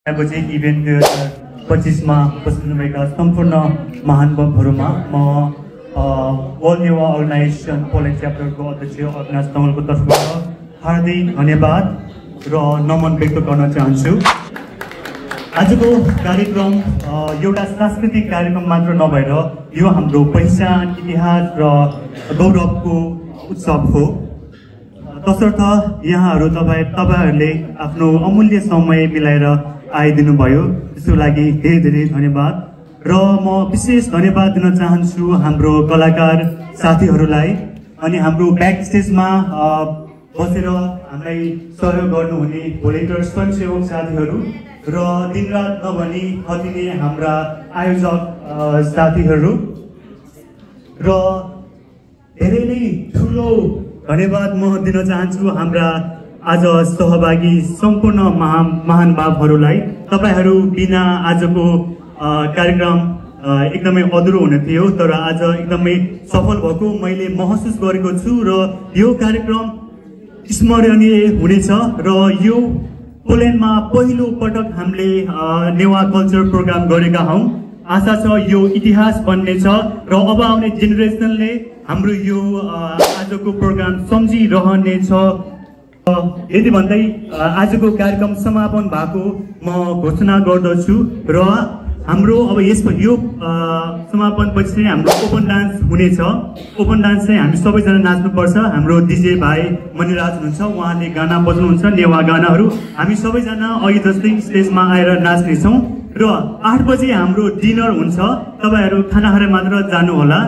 पछि इभेन्ट 2025 मा उपस्थित हुनुभएका सम्पूर्ण महानुभावहरुमा म वर्ल्ड नेवा अर्गनाइजेसन पोल्यान्ड च्याप्टरको अध्यक्ष अविनाश तमलको तर्फबाट हार्दिक धन्यवाद र नमन व्यक्त गर्न चाहन्छु। आजको कार्यक्रम एउटा सांस्कृतिक कार्यक्रम मात्र नभएर यो हाम्रो पहिचान, इतिहास र गौरवको उत्सव हो। तसर्थ यहाँहरू तपाईहरुले आफ्नो अमूल्य समय मिलाएर आइदिनु भयो, त्यसको लागि धेरै धेरै धन्यवाद। र म विशेष धन्यवाद दिन चाहन्छु हाम्रो कलाकार साथीहरूलाई अनि हाम्रो ब्याक स्टेजमा बसेर हामीलाई सहयोग गर्नुहुने भोलिन्टियर स्वयंसेवक साथीहरू र दिनरात नभनी खटिने हाम्रा आयोजक साथीहरू र धेरै नै ठुलो धन्यवाद म दिन चाहन्छु हाम्रा आज सहभागी सम्पूर्ण महानुभावहरूलाई। तपाईहरू बिना आजको कार्यक्रम एकदमै अधुरो हुने थियो, तर आज एकदमै सफल भएको मैले महसुस गरेको छु र यो कार्यक्रम स्मरणीय हुनेछ र यो पोल्यान्डमा पहिलो पटक हामीले नेवा कल्चर प्रोग्राम गरेका हौं। आशा छ यो इतिहास बन्नेछ र अब आउने जेनेरेसनले हाम्रो यो आजको प्रोग्राम सम्झिरहनेछ। यति भन्दै आजको कार्यक्रम समापन भएको म घोषणा गर्दछु र हाम्रो अब यो समापन पछि हाम्रो ओपन डान्स हुनेछ। ओपन डान्स चाहिँ हामी सबैजना नाच्नुपर्छ। हाम्रो डीजे भाइ मणिराज हुनुहुन्छ, उहाँले गाना बजाउनुहुन्छ, नेवा गानाहरू। हामी सबैजना अघि जस्तै स्टेजमा आएर नाच्नेछौँ र 8 बजे हाम्रो डिनर हुन्छ। तपाईहरू खाना खाएर मात्र जानु होला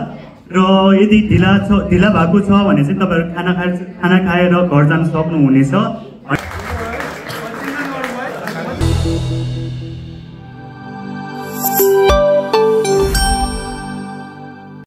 र यदि ढिला भएको छ भने चाहिँ तपाईहरु खाना खाएर घर जान सक्नुहुनेछ।